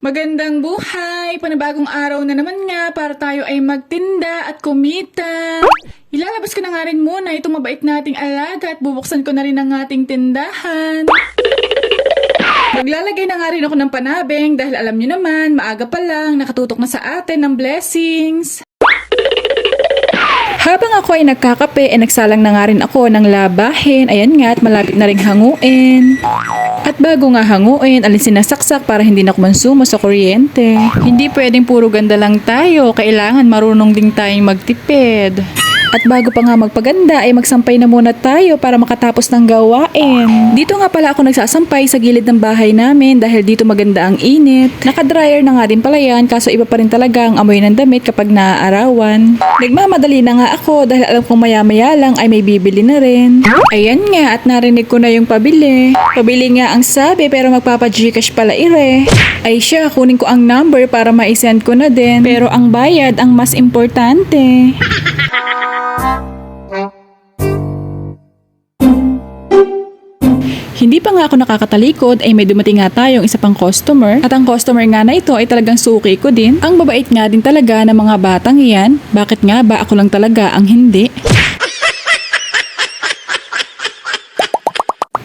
Magandang buhay! Panibagong araw na naman nga para tayo ay magtinda at kumita. Ilalabas ko na nga rin muna itong mabait nating alaga at bubuksan ko na rin ang ating tindahan. Maglalagay na nga rin ako ng panabeng dahil alam nyo naman, maaga pa lang, nakatutok na sa atin ng blessings. Habang ako ay nagkakape, nagsalang na nga rin ako ng labahin. Ayan nga at malapit na rin hanguin. At bago nga hanguin, alisin na saksak para hindi na kumonsumo sa kuryente. Hindi pwedeng puro ganda lang tayo, kailangan marunong din tayong magtipid. At bago pa nga magpaganda ay magsampay na muna tayo para makatapos ng gawain. Dito nga pala ako nagsasampay sa gilid ng bahay namin dahil dito maganda ang init. Naka-dryer na nga din pala yan kaso iba pa rin talaga ang amoy ng damit kapag naaarawan. Nagmamadali na nga ako dahil alam kong maya-maya lang ay may bibili na rin. Ayan nga at narinig ko na yung pabili. Pabili nga ang sabi pero magpapa-Gcash pala ire. Ay siya, kunin ko ang number para ma-send ko na din. Pero ang bayad ang mas importante. Hindi pa nga ako nakakatalikod ay may dumating nga tayong isa pang customer at ang customer nga na ito ay talagang suki ko din. Ang babait nga din talaga ng mga batang iyan. Bakit nga ba ako lang talaga ang hindi?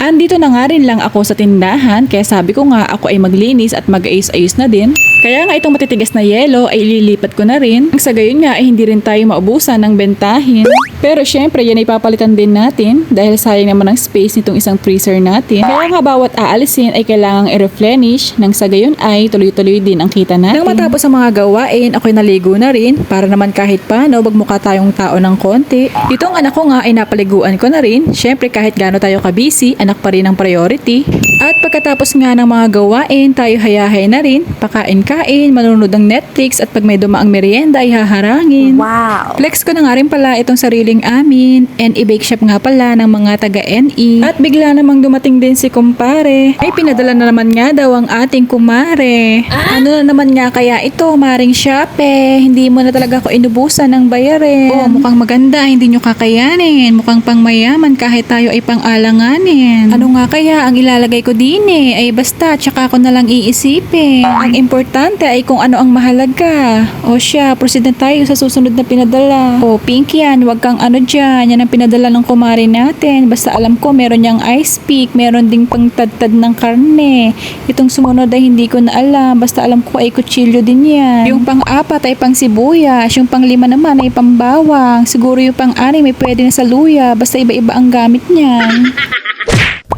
Andito na nga rin lang ako sa tindahan kaya sabi ko nga ako ay maglinis at mag-ayos-ayos na din. Kaya nga itong matitigas na yelo ay ililipat ko na rin. Ang sa gayon nga ay hindi rin tayo maubusan ng bentahin. Pero syempre yan ay papalitan din natin dahil sayang naman ang space nitong isang freezer natin. Kaya nga bawat aalisin ay kailangang i-replenish nang sa gayon ay tuloy-tuloy din ang kita natin. Nang matapos ang mga gawain, ako'y naligo na rin para naman kahit paano magmukha tayong tao ng konti. Itong anak ko nga ay napaliguan ko na rin. Syempre kahit gaano tayo ka-busy, anak pa rin ang priority. At pagkatapos nga ng mga gawain, tayo hayahay na rin, pakain-kain, manunod ng Netflix at pag may dumaang merienda ay haharangin. Wow! Flex ko na nga rin pala itong sariling amin and i-bake shop nga pala ng mga taga-NE. At bigla namang dumating din si kumpare. Ay pinadala na naman nga daw ang ating kumare. Ano na naman nga kaya ito, maring Shopee? Hindi mo na talaga ako inubusan ng bayarin. Oh, mukhang maganda, hindi nyo kakayanin. Mukhang pangmayaman kahit tayo ay pang-alanganin. Ano nga kaya ang ilalagay ko din ay basta tsaka ko na lang iisipin. Ang importante ay kung ano ang mahalaga. O siya, proceed na tayo sa susunod na pinadala. O pink yan, wag kang ano dyan. Yan ang pinadala ng kumare natin. Basta alam ko meron niyang ice pick, meron ding pangtadtad ng karne. Itong sumunod ay hindi ko na alam. Basta alam ko ay kutsilyo din yan. Yung pang-apat ay pang sibuyas. Yung pang-lima naman ay pambawang. Siguro yung pang-anim ay pwede na sa luya. Basta iba-iba ang gamit niyan.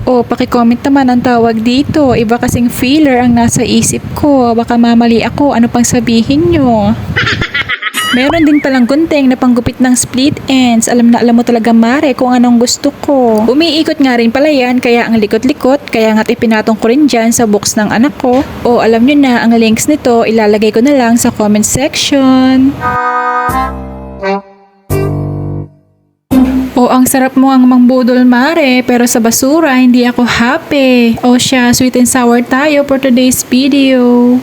O, paki-comment naman ang tawag dito. Iba kasing filler ang nasa isip ko. Baka mamali ako. Ano pang sabihin nyo? Meron din palang gunting na panggupit ng split ends. Alam na alam mo talaga mare kung anong gusto ko. Umiikot nga rin pala yan kaya ang likot-likot. Kaya nga't ipinatong ko rin dyan sa box ng anak ko. O alam nyo na, ang links nito ilalagay ko na lang sa comment section. O, ang sarap mo ang mangbudol mare, pero sa basura hindi ako happy. O siya, sweet and sour tayo for today's video.